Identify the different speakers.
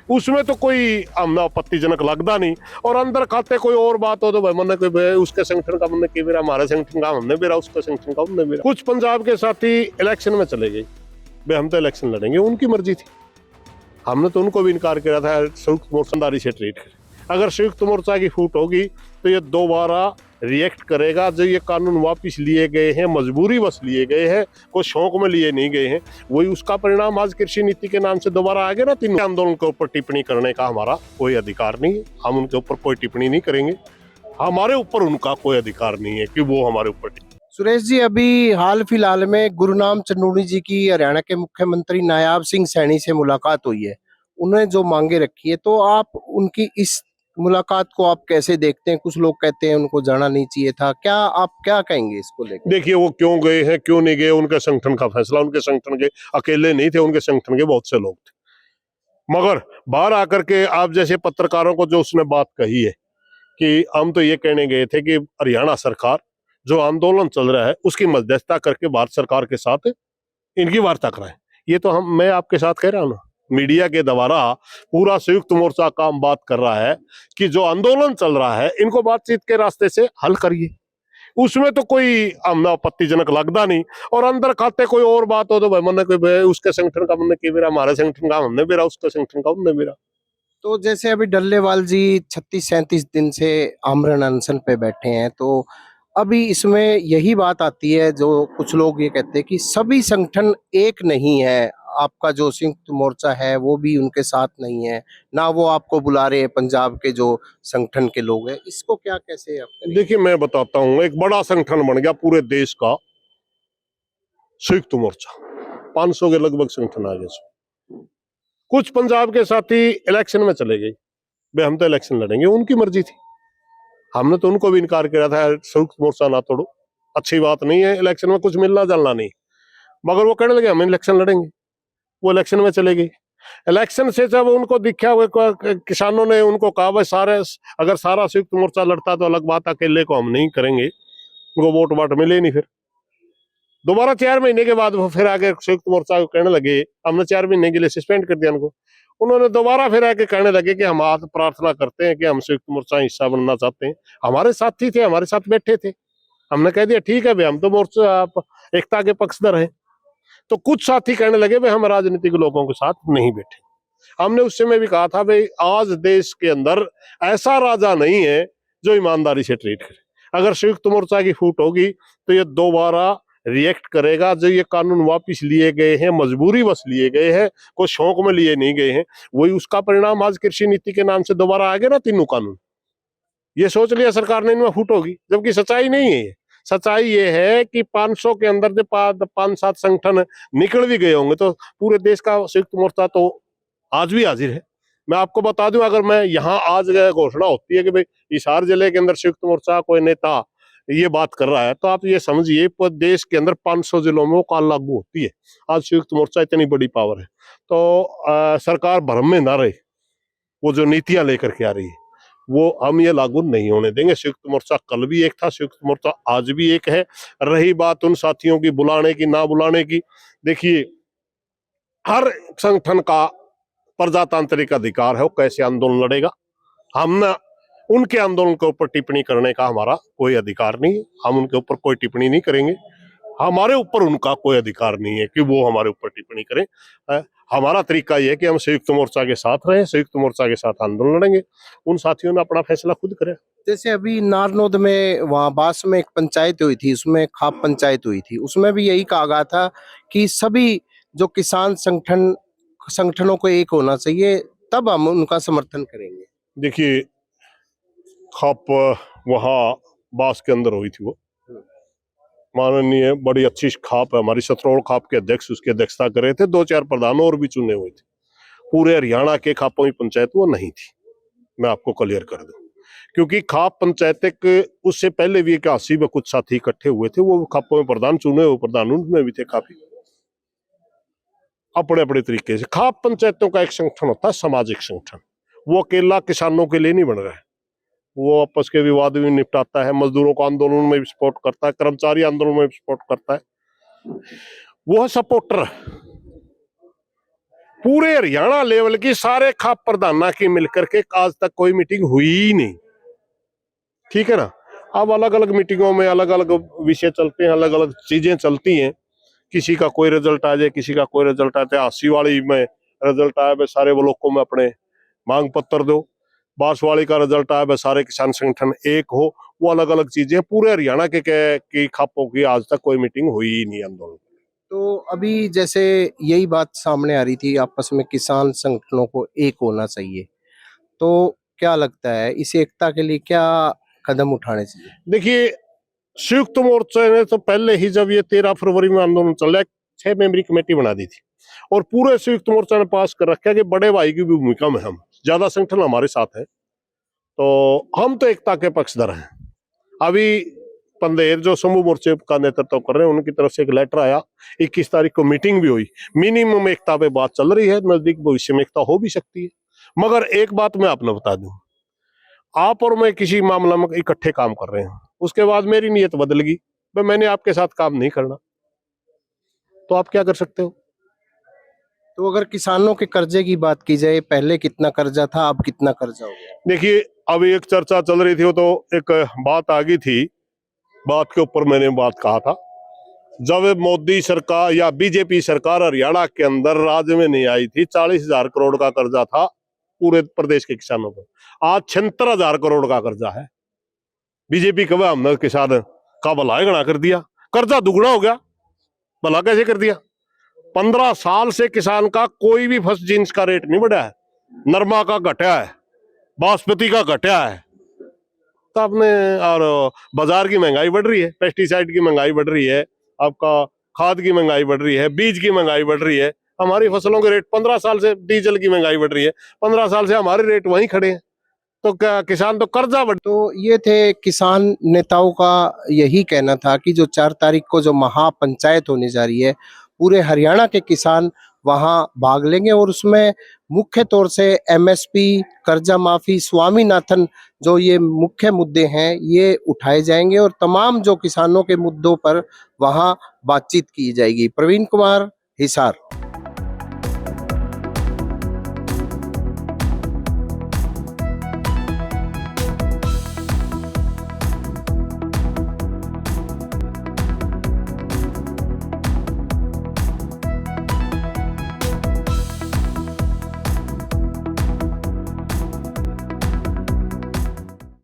Speaker 1: उसमें तो कोई हमने आपत्तिजनक लगता नहीं। और अंदर खाते कोई और बात हो तो भाई मन कोई उसके संगठन का मन के मेरा, हमारे संगठन का हमने मेरा, उसका संगठन का हमने मेरा। कुछ पंजाब के साथी इलेक्शन में चले गए, भाई हम तो इलेक्शन लड़ेंगे, उनकी मर्जी थी। हमने तो उनको भी इनकार किया था संयुक्त मोर्चादारी से ट्रीट कर। अगर संयुक्त मोर्चा की फूट होगी तो ये दोबारा रिएक्ट करेगा। जो ये कानून वापस लिए गए हैं, मजबूरी बस लिए गए हैं, कोई शौक में लिए नहीं गए हैं, वही उसका परिणाम आज कृषि नीति के नाम से दोबारा आ गया ना। तीनों आंदोलन के ऊपर टिप्पणी करने का हमारा कोई अधिकार नहीं है, हम उनके ऊपर कोई टिप्पणी नहीं करेंगे। हमारे ऊपर उनका कोई अधिकार नहीं है कि वो हमारे ऊपर।
Speaker 2: सुरेश जी, अभी हाल फिलहाल में गुरनाम चन्नूनी जी की हरियाणा के मुख्यमंत्री नायाब सिंह सैनी से मुलाकात हुई है। उन्होंने जो मांगे रखी है, तो आप उनकी इस मुलाकात को आप कैसे देखते हैं? कुछ लोग कहते हैं उनको जाना नहीं चाहिए था, क्या आप क्या कहेंगे इसको लेकर?
Speaker 1: देखिए, वो क्यों गए हैं क्यों नहीं गए, उनके संगठन का फैसला। उनके संगठन के अकेले नहीं थे, उनके संगठन के बहुत से लोग थे। मगर बाहर आकर के आप जैसे पत्रकारों को जो उसने बात कही है कि हम तो ये कहने गए थे कि हरियाणा सरकार जो आंदोलन चल रहा है उसकी मध्यस्थता करके भारत सरकार के साथ इनकी वार्ता कराएं। ये तो मैं आपके साथ कह रहा हूं ना, मीडिया के द्वारा पूरा संयुक्त मोर्चा काम बात कर रहा है कि जो आंदोलन चल रहा है इनको बातचीत के रास्ते से हल करिए। उसमें तो कोई हमने आपत्तिजनक लगता नहीं। और अंदर खाते कोई और बात हो तो भाई मन कोई उसके संगठन का मन के मेरा, हमारे संगठन का हमने मेरा, उसके संगठन का हमने मेरा।
Speaker 2: तो जैसे अभी डल्लेवाल जी 36-37 दिन से आमरण अनशन पे बैठे हैं, तो अभी इसमें यही बात आती है, जो कुछ लोग ये कहते हैं कि सभी संगठन एक नहीं है। आपका जो संयुक्त मोर्चा है वो भी उनके साथ नहीं है, ना वो आपको बुला रहे हैं पंजाब के जो संगठन के लोग हैं। इसको क्या कैसे आप?
Speaker 1: देखिए, मैं बताता हूँ, एक बड़ा संगठन बन गया पूरे देश का संयुक्त मोर्चा, 500 के लगभग संगठन आ गए। कुछ पंजाब के साथी इलेक्शन में चले गए, भाई हम तो इलेक्शन लड़ेंगे, उनकी मर्जी थी। हमने तो उनको भी इनकार किया था संयुक्त मोर्चा ना तोड़ो, अच्छी बात नहीं है, इलेक्शन में कुछ मिलना जलना नहीं। मगर वो कहने लगे हम इलेक्शन लड़ेंगे, वो इलेक्शन में चले गए। इलेक्शन से जब उनको दिखा, किसानों ने उनको कहा भाई सारे, अगर सारा संयुक्त मोर्चा लड़ता तो अलग बात, अकेले को हम नहीं करेंगे, उनको वोट वाट मिले नहीं। फिर दोबारा 4 महीने के बाद वो फिर आगे संयुक्त मोर्चा को कहने लगे, हमने 4 महीने के लिए सस्पेंड कर दिया उनको। उन्होंने दोबारा फिर आके कहने लगे कि हम आज प्रार्थना करते हैं कि हम संयुक्त मोर्चा हिस्सा बनना चाहते हैं। हमारे साथी थे, हमारे साथ बैठे थे, हमने कह दिया ठीक है भाई, हम तो मोर्चा आप एकता के पक्षधर हैं। तो कुछ साथी कहने लगे भाई हम राजनीतिक लोगों के साथ नहीं बैठे। हमने उस समय भी कहा था भाई आज देश के अंदर ऐसा राजा नहीं है जो ईमानदारी से ट्रीट करे। अगर संयुक्त मोर्चा की फूट होगी तो ये दोबारा रिएक्ट करेगा। जो ये कानून वापस लिए गए हैं, मजबूरी बस लिए गए हैं, कोई शौक में लिए नहीं गए हैं, वही उसका परिणाम आज कृषि नीति के नाम से दोबारा आ गया ना। तीनों कानून ये सोच लिया सरकार ने इनमें फूट होगी, जबकि सच्चाई नहीं है। सच्चाई ये है कि 500 के अंदर जो 5-7 संगठन निकल भी गए होंगे तो पूरे देश का संयुक्त मोर्चा तो आज भी हाजिर है। मैं आपको बता दूं, अगर मैं यहाँ आज घोषणा होती है कि भाई हिसार जिले के अंदर संयुक्त मोर्चा कोई नेता ये बात कर रहा है, तो आप ये समझिए देश के अंदर 500 जिलों में वो काल लागू होती है। आज संयुक्त मोर्चा इतनी बड़ी पावर है, तो सरकार भ्रम में ना रहे। वो जो नीतियां लेकर के आ रही है वो हम ये लागू नहीं होने देंगे। संयुक्त मोर्चा कल भी एक था, संयुक्त मोर्चा आज भी एक है। रही बात उन साथियों की बुलाने की ना बुलाने की, देखिए हर संगठन का प्रजातांत्रिक अधिकार है वो कैसे आंदोलन लड़ेगा। हम ना उनके आंदोलन के ऊपर टिप्पणी करने का हमारा कोई अधिकार नहीं है, हम उनके ऊपर कोई टिप्पणी नहीं करेंगे। हमारे ऊपर उनका कोई अधिकार नहीं है कि वो हमारे ऊपर टिप्पणी करें। हमारा तरीका यह है कि हम संयुक्त मोर्चा के साथ रहें, संयुक्त मोर्चा के साथ आंदोलन लड़ेंगे। उन साथियों ने अपना फैसला खुद करे।
Speaker 2: जैसे अभी नारनौद में वहाँ बास में एक पंचायत हुई थी, उसमें खाप पंचायत हुई थी, उसमें भी यही कहा गया था कि सभी जो किसान संगठनों को एक होना चाहिए, तब हम उनका समर्थन करेंगे।
Speaker 1: देखिए, खाप वहाँ बास के अंदर हुई थी, वो माननीय बड़ी अच्छी खाप है हमारी सतरोड़ खाप के अध्यक्ष उसकी अध्यक्षता कर रहे थे। 2-4 प्रधान और भी चुने हुए थे। पूरे हरियाणा के खापों की पंचायत वो नहीं थी, मैं आपको क्लियर कर दूं। क्योंकि खाप पंचायत उससे पहले भी 81 में कुछ साथी इकट्ठे हुए थे, वो खापों में प्रधान चुने हुए प्रधान उनमें भी थे काफी अपने अपने तरीके से। खाप पंचायतों का एक संगठन होता है सामाजिक संगठन, वो अकेला किसानों के लिए नहीं बन रहा है, वो आपस के विवाद भी निपटाता है, मजदूरों को आंदोलन में भी सपोर्ट करता है, कर्मचारी आंदोलन में भी सपोर्ट करता है। वो है सपोर्टर। पूरे हरियाणा लेवल की सारे खाप प्रधाना की मिलकर के आज तक कोई मीटिंग हुई ही नहीं। ठीक है ना। अब अलग अलग मीटिंगों में अलग अलग विषय चलते हैं, अलग अलग चीजें चलती हैं। किसी का कोई रिजल्ट आ जाए, किसी का कोई रिजल्ट आ जाए। आसीवाड़ी में रिजल्ट आया, सारे ब्लॉकों में अपने मांग पत्र दो। बांसवाड़ी का रिजल्ट आया, सारे किसान संगठन एक हो। वो अलग अलग चीजें। पूरे हरियाणा की खापों की आज तक कोई मीटिंग हुई ही नहीं आंदोलन।
Speaker 2: तो अभी जैसे यही बात सामने आ रही थी, आपस में किसान संगठनों को एक होना चाहिए, तो क्या लगता है इस एकता के लिए क्या कदम उठाने चाहिए?
Speaker 1: देखिए, संयुक्त मोर्चा ने तो पहले ही, जब ये 13 फरवरी में आंदोलन चल रहा है, 6 मेंबरी कमेटी बना दी थी और पूरे संयुक्त मोर्चा ने पास कर रखा है कि बड़े भाई की भूमिका में हम ज्यादा संगठन हमारे साथ है, तो हम तो एकता के पक्षधर हैं। अभी पंदेर जो समूह मोर्चे का नेतृत्व कर रहे हैं, उनकी तरफ से एक लेटर आया। 21 तारीख को मीटिंग भी हुई। मिनिमम एकता पे बात चल रही है, नजदीक भविष्य में एकता हो भी सकती है। मगर एक बात मैं आपने बता दूं, आप और मैं किसी मामला में इकट्ठे काम कर रहे हैं, उसके बाद मेरी नीयत बदल गई, मैंने आपके साथ काम नहीं करना, तो आप क्या कर सकते हो?
Speaker 2: तो अगर किसानों के कर्जे की बात की जाए, पहले कितना कर्जा था, अब कितना कर्जा हो गया?
Speaker 1: देखिए, अभी एक चर्चा चल रही थी, वो तो एक बात आ गई थी, बात के ऊपर मैंने बात कहा था। जब मोदी सरकार या बीजेपी सरकार हरियाणा के अंदर राज्य में नहीं आई थी, 40,000 करोड़ का कर्जा था पूरे प्रदेश के किसानों पर। आज 76,000 करोड़ का कर्जा है। बीजेपी कब हमने किसान का भला गणा कर दिया, कर्जा दुगना हो गया। भला कैसे कर दिया? 15 साल से किसान का कोई भी फर्स्ट जीन्स का रेट नहीं बढ़ा है। नरमा का घटा है, बासमती का घटा है, तो आपने, और बाजार की महंगाई बढ़ रही है, पेस्टिसाइड की महंगाई बढ़ रही है, आपका खाद की महंगाई बढ़ रही है, बीज की महंगाई बढ़ रही है। हमारी फसलों के रेट 15 साल से, डीजल की महंगाई बढ़ रही है, 15 साल से हमारे रेट वहीं खड़े हैं, तो क्या किसान तो कर्जा बढ़।
Speaker 2: तो ये थे किसान नेताओं का यही कहना था कि जो 4 तारीख को जो महापंचायत होने जा रही है, पूरे हरियाणा के किसान वहां भाग लेंगे और उसमें मुख्य तौर से एमएसपी, कर्जा माफी, स्वामीनाथन, जो ये मुख्य मुद्दे हैं, ये उठाए जाएंगे और तमाम जो किसानों के मुद्दों पर वहां बातचीत की जाएगी। प्रवीण कुमार, हिसार।